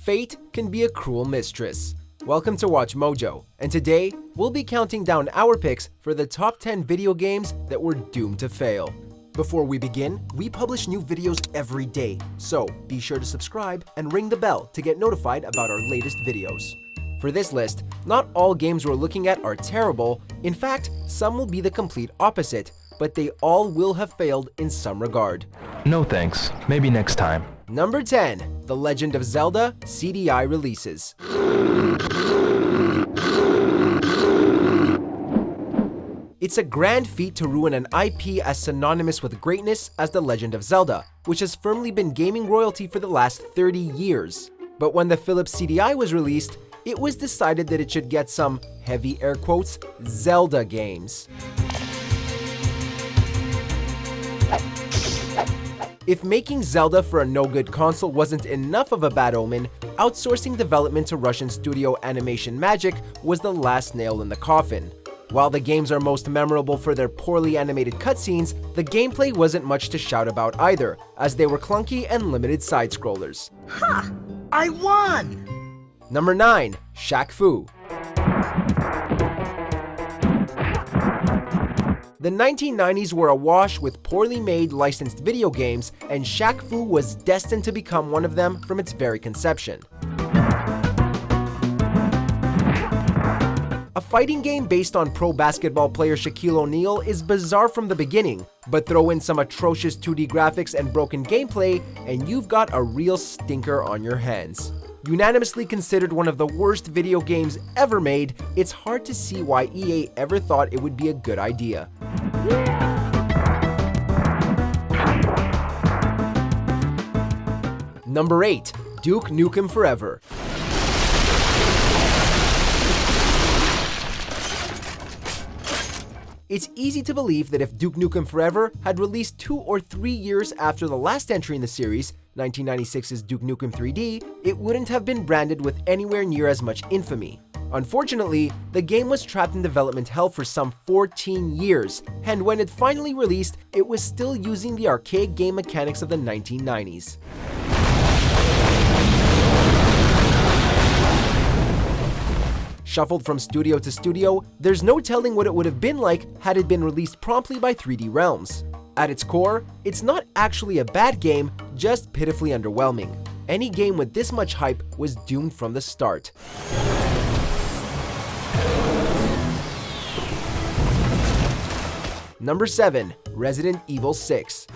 Fate can be a cruel mistress. Welcome to Watch Mojo, and today we'll be counting down our picks for the top 10 video games that were doomed to fail. Before we begin, we publish new videos every day, so be sure to subscribe and ring the bell to get notified about our latest videos. For this list, not all games we're looking at are terrible. In fact, some will be the complete opposite, but they all will have failed in some regard. No thanks, maybe next time. Number 10. The Legend of Zelda CDI releases. It's a grand feat to ruin an IP as synonymous with greatness as The Legend of Zelda, which has firmly been gaming royalty for the last 30 years. But when the Philips CDI was released, it was decided that it should get some, heavy air quotes, Zelda games. If making Zelda for a no-good console wasn't enough of a bad omen, outsourcing development to Russian studio Animation Magic was the last nail in the coffin. While the games are most memorable for their poorly animated cutscenes, the gameplay wasn't much to shout about either, as they were clunky and limited side-scrollers. Ha! I won! Number 9. Shaq Fu. The 1990s were awash with poorly made licensed video games, and Shaq Fu was destined to become one of them from its very conception. A fighting game based on pro basketball player Shaquille ONeal is bizarre from the beginning, but throw in some atrocious 2D graphics and broken gameplay, and you've got a real stinker on your hands. Unanimously considered one of the worst video games ever made, it's hard to see why EA ever thought it would be a good idea. Number 8. Duke Nukem Forever. It's easy to believe that if Duke Nukem Forever had released 2 or 3 years after the last entry in the series, 1996's Duke Nukem 3D, it wouldn't have been branded with anywhere near as much infamy. Unfortunately, the game was trapped in development hell for some 14 years, and when it finally released, it was still using the archaic game mechanics of the 1990s. Shuffled from studio to studio, there's no telling what it would have been like had it been released promptly by 3D Realms. At its core, it's not actually a bad game, just pitifully underwhelming. Any game with this much hype was doomed from the start. Number 7. Resident Evil 6.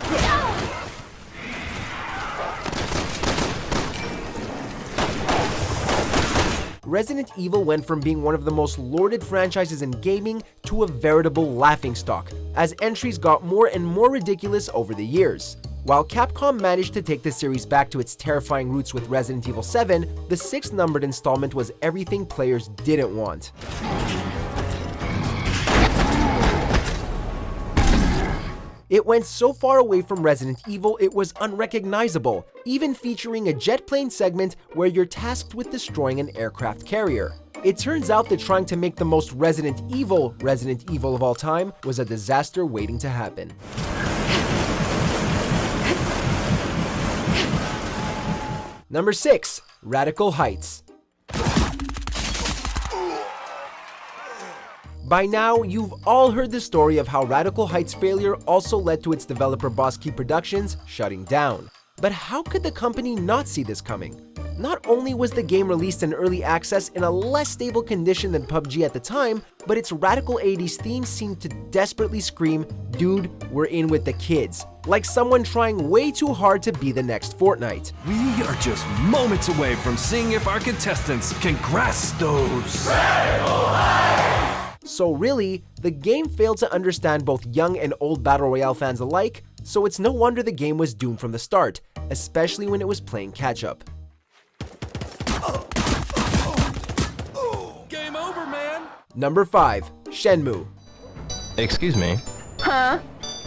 Resident Evil went from being one of the most lauded franchises in gaming to a veritable laughingstock, as entries got more and more ridiculous over the years. While Capcom managed to take the series back to its terrifying roots with Resident Evil 7, the 6th numbered installment was everything players didn't want. It went so far away from Resident Evil it was unrecognizable, even featuring a jet plane segment where you're tasked with destroying an aircraft carrier. It turns out that trying to make the most Resident Evil of all time was a disaster waiting to happen. Number 6. Radical Heights. By now, you've all heard the story of how Radical Heights' failure also led to its developer Boss Key Productions shutting down. But how could the company not see this coming? Not only was the game released in early access in a less stable condition than PUBG at the time, but its radical 80s theme seemed to desperately scream, "Dude, we're in with the kids," like someone trying way too hard to be the next Fortnite. We are just moments away from seeing if our contestants can grasp those radical heights. So really, the game failed to understand both young and old Battle Royale fans alike, so it's no wonder the game was doomed from the start, especially when it was playing catch-up. Game over, man! Number 5. Shenmue. Excuse me? Huh?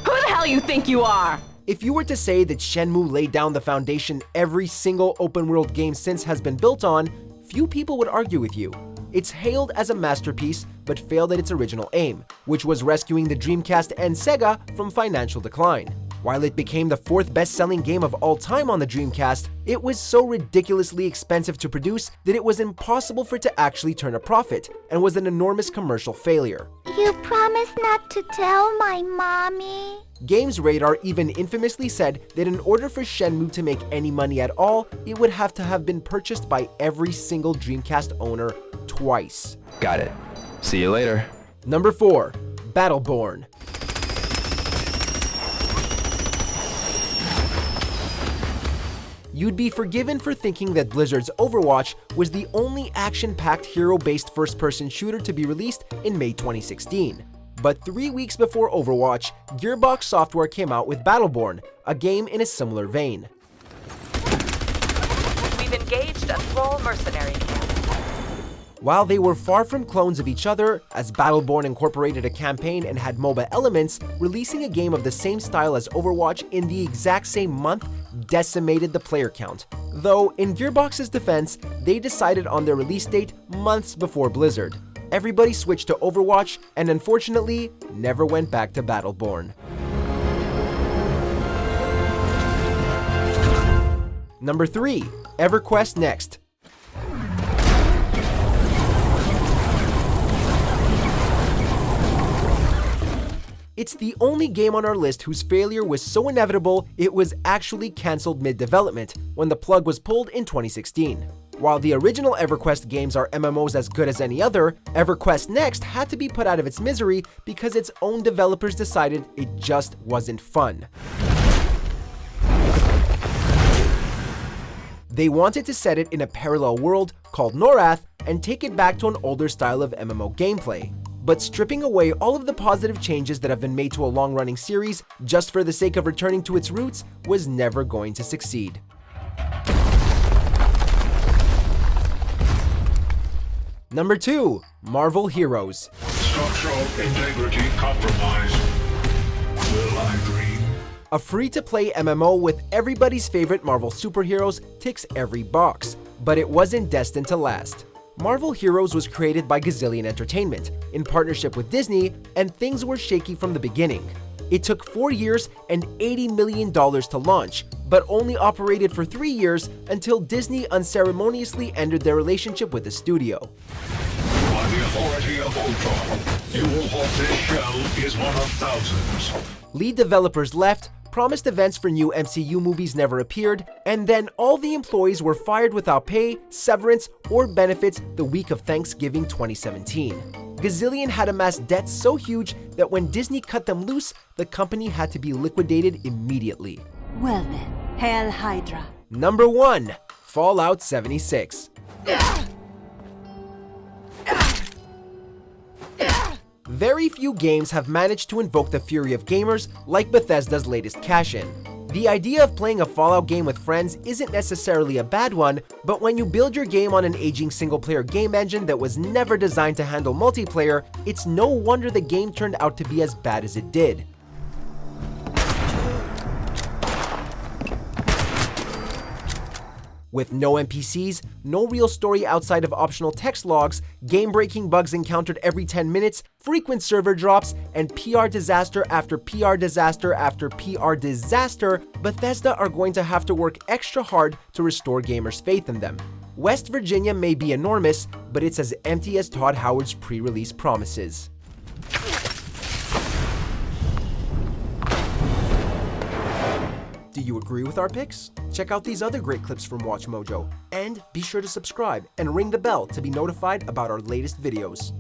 Who the hell you think you are? If you were to say that Shenmue laid down the foundation every single open-world game since has been built on, few people would argue with you. It's hailed as a masterpiece, but failed at its original aim, which was rescuing the Dreamcast and Sega from financial decline. While it became the 4th best-selling game of all time on the Dreamcast, it was so ridiculously expensive to produce that it was impossible for it to actually turn a profit, and was an enormous commercial failure. You promise not to tell my mommy? Games Radar even infamously said that in order for Shenmue to make any money at all, it would have to have been purchased by every single Dreamcast owner twice. Got it. See you later. Number 4. Battleborn. You'd be forgiven for thinking that Blizzard's Overwatch was the only action-packed hero-based first-person shooter to be released in May 2016. But 3 weeks before Overwatch, Gearbox Software came out with Battleborn, a game in a similar vein. We've engaged a small mercenary camp. While they were far from clones of each other, as Battleborn incorporated a campaign and had MOBA elements, releasing a game of the same style as Overwatch in the exact same month decimated the player count. Though, in Gearbox's defense, they decided on their release date months before Blizzard. Everybody switched to Overwatch, and unfortunately, never went back to Battleborn. Number 3. EverQuest Next. It's the only game on our list whose failure was so inevitable it was actually cancelled mid-development when the plug was pulled in 2016. While the original EverQuest games are MMOs as good as any other, EverQuest Next had to be put out of its misery because its own developers decided it just wasn't fun. They wanted to set it in a parallel world called Norath and take it back to an older style of MMO gameplay. But stripping away all of the positive changes that have been made to a long-running series just for the sake of returning to its roots was never going to succeed. Number 2. Marvel Heroes. Structural integrity compromised. Will I dream? A free-to-play MMO with everybody's favorite Marvel superheroes ticks every box, but it wasn't destined to last. Marvel Heroes was created by Gazillion Entertainment, in partnership with Disney, and things were shaky from the beginning. It took 4 years and $80 million to launch, but only operated for 3 years until Disney unceremoniously ended their relationship with the studio. By the authority of Ultron, you will hold this shell is one of thousands. Lead developers left, promised events for new MCU movies never appeared, and then all the employees were fired without pay, severance, or benefits the week of Thanksgiving 2017. Gazillion had amassed debts so huge that when Disney cut them loose, the company had to be liquidated immediately. Well then, Hail Hydra. Number 1. Fallout 76. Very few games have managed to invoke the fury of gamers like Bethesda's latest cash-in. The idea of playing a Fallout game with friends isn't necessarily a bad one, but when you build your game on an aging single-player game engine that was never designed to handle multiplayer, it's no wonder the game turned out to be as bad as it did. With no NPCs, no real story outside of optional text logs, game-breaking bugs encountered every 10 minutes, frequent server drops, and PR disaster after PR disaster after PR disaster, Bethesda are going to have to work extra hard to restore gamers' faith in them. West Virginia may be enormous, but it's as empty as Todd Howard's pre-release promises. Do you agree with our picks? Check out these other great clips from WatchMojo, and be sure to subscribe and ring the bell to be notified about our latest videos.